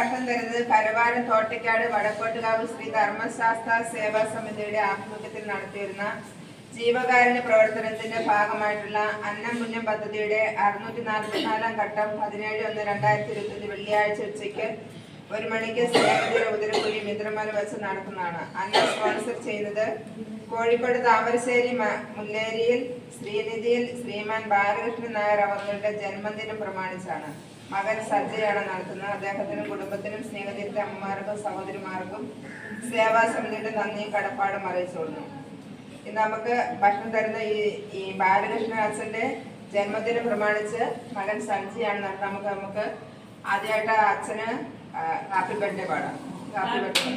ഭക്ഷണം തരുന്നത് കരവാരം തോട്ടയ്ക്കാട് വടക്കോട്ടുകാവ് ശ്രീ ധർമ്മശാസ്ത്ര സേവാ സമിതിയുടെ ആഭിമുഖ്യത്തിൽ നടത്തിവരുന്ന ജീവകാരുണ്യ പ്രവർത്തനത്തിന്റെ ഭാഗമായിട്ടുള്ള അന്നം പുണ്യം പദ്ധതിയുടെ 644 ഘട്ടം 17/1/2021 വെള്ളിയാഴ്ച ഉച്ചയ്ക്ക് 1 മണിക്ക് സ്നേഹതീര ഉദരക്കുഴി മിത്രമല വെച്ച് നടത്തുന്നതാണ്. അന്നം സ്പോൺസർ ചെയ്യുന്നത് കോഴിക്കോട് താമരശ്ശേരി മുല്ലേരിയിൽ ശ്രീനിധിയിൽ ശ്രീമാൻ ബാലകൃഷ്ണൻ നായർ അവരുടെ ജന്മദിനം പ്രമാണിച്ചാണ്. മകൻ സജ്ജയാണ് നടത്തുന്നത്. അദ്ദേഹത്തിനും കുടുംബത്തിനും സ്നേഹതീരത്തെ അമ്മമാർക്കും സഹോദരിമാർക്കും സേവാ സമിതിയുടെ നന്ദിയും കടപ്പാടും അറിയിച്ചുകൊള്ളുന്നു. ഇന്ന് നമുക്ക് ഭക്ഷണം തരുന്ന ഈ ബാലകൃഷ്ണൻ അച്ഛന്റെ ജന്മദിനം പ്രമാണിച്ച് മകൻ സഞ്ജിയാണ് നടത്തുന്നത്. നമുക്ക് ആദ്യമായിട്ട് അച്ഛന് ഹാപ്പി ബർത്ത്ഡേ പാടാം. Happy birthday.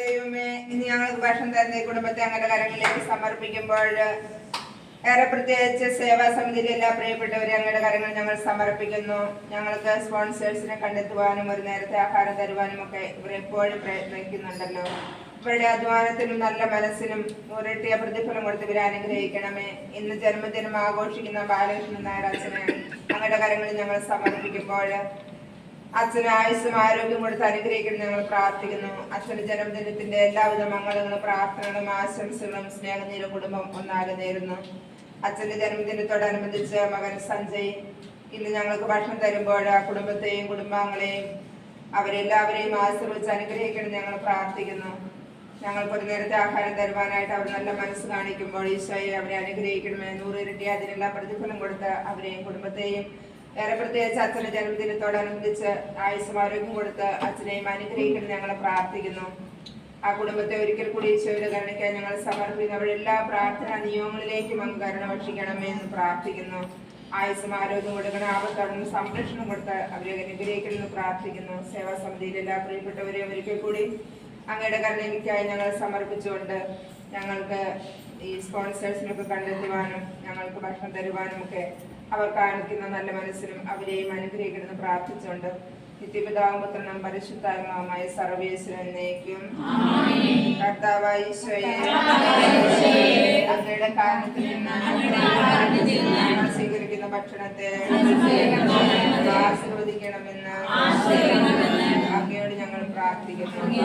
ദൈവമേ, ഇനി ഞങ്ങൾക്ക് ഭക്ഷണം തരുന്ന ഈ കുടുംബത്തെ ഞങ്ങളുടെ കരങ്ങളിലേക്ക് സമർപ്പിക്കുമ്പോൾ ഏറെ പ്രത്യേകിച്ച് സേവാ സമിതിയിലെ എല്ലാ പ്രിയപ്പെട്ടവരെ ഞങ്ങളുടെ കരങ്ങൾ ഞങ്ങൾ സമർപ്പിക്കുന്നു. ഞങ്ങൾക്ക് സ്പോൺസേഴ്സിനെ കണ്ടെത്തുവാനും ഒരു നേരത്തെ ആഹാരം തരുവാനും ഒക്കെ ഇവർ എപ്പോഴും പ്രയത്നിക്കുന്നുണ്ടല്ലോ. ഇവരുടെ അധ്വാനത്തിനും നല്ല മനസ്സിനും ഒരട്ടിയ പ്രതിഫലം കൊടുത്ത് ഇവരെ അനുഗ്രഹിക്കണമേ. ഇന്ന് ജന്മദിനം ആഘോഷിക്കുന്ന ബാലകൃഷ്ണൻ നായർ അച്ഛനെ ഞങ്ങളുടെ കരങ്ങളിൽ ഞങ്ങൾ സമർപ്പിക്കുമ്പോൾ അച്ഛന് ആയുസ്സും ആരോഗ്യം കൊടുത്ത് അനുഗ്രഹിക്കണം ഞങ്ങൾ പ്രാർത്ഥിക്കുന്നു. അച്ഛന്റെ ജന്മദിനത്തിന്റെ എല്ലാവിധ മംഗളങ്ങളും പ്രാർത്ഥനകളും ആശംസകളും സ്നേഹനീര കുടുംബം ഒന്നാകെ നേരുന്നു. അച്ഛന്റെ ജന്മദിനത്തോടനുബന്ധിച്ച് മകൻ സഞ്ജയ് ഇന്ന് ഞങ്ങൾക്ക് ഭക്ഷണം തരുമ്പോൾ ആ കുടുംബത്തെയും കുടുംബാംഗങ്ങളെയും അവരെല്ലാവരെയും ആശീർവദിച്ച് അനുഗ്രഹിക്കണം ഞങ്ങൾ പ്രാർത്ഥിക്കുന്നു. ഞങ്ങൾക്കൊരു നേരത്തെ ആഹാരം തരുവാനായിട്ട് അവർ നല്ല മനസ്സ് കാണിക്കുമ്പോൾ ഈശോയെ അവരെ അനുഗ്രഹിക്കണമേ. 100 ഇരട്ടി അതിനുള്ള പ്രതിഫലം കൊടുത്ത് അവരെയും കുടുംബത്തെയും ഏറെ പ്രത്യേകിച്ച് അച്ഛന്റെ ജന്മദിനത്തോടനുബന്ധിച്ച് ആയുസ്സും ആരോഗ്യം കൊടുത്ത് അച്ഛനെയും അനുഗ്രഹിക്കണം ഞങ്ങൾ പ്രാർത്ഥിക്കുന്നു. ആ കുടുംബത്തെ ഒരിക്കൽ കൂടി ഈശോയുടെ കരുണയ്ക്കായി ഞങ്ങൾ സമർപ്പിക്കുന്നു. അവരെല്ലാ പ്രാർത്ഥനാ നിയമങ്ങളിലേക്കും അങ്ങ് കരുണ ഭക്ഷിക്കണമേ എന്ന് പ്രാർത്ഥിക്കുന്നു. ആയുസ്സും ആരോഗ്യം കൊടുക്കണം, ആപത്തടന്ന് സംരക്ഷണം കൊടുത്ത് അവരെ അനുഗ്രഹിക്കണമെന്ന് പ്രാർത്ഥിക്കുന്നു. സേവാ സമിതിയിലെ എല്ലാ പ്രിയപ്പെട്ടവരെയും ഒരിക്കൽ കൂടി അങ്ങയുടെ കരുണയ്ക്കായി ഞങ്ങൾ സമർപ്പിച്ചുകൊണ്ട് ഞങ്ങൾക്ക് ഈ സ്പോൺസേഴ്സിനൊക്കെ കണ്ടെത്തുവാനും ഞങ്ങൾക്ക് ഭക്ഷണം തരുവാനും ഒക്കെ അവർ കാണിക്കുന്ന നല്ല മനസ്സിനും അവരെയും അനുഗ്രഹിക്കണമെന്ന് പ്രാർത്ഥിച്ചുകൊണ്ട് നിത്യപിതാവും പുത്രനും പരിശുദ്ധാത്മാവുമായ സർവേശ്വരനേക്കും കർത്താവായ ഈശോയെ അങ്ങയുടെ കാരണത്തിൽ നിന്ന് സ്വീകരിക്കുന്ന ഭക്ഷണത്തെ ആശീർവദിക്കണമെന്ന് അങ്ങയോട് ഞങ്ങൾ പ്രാർത്ഥിക്കുന്നു.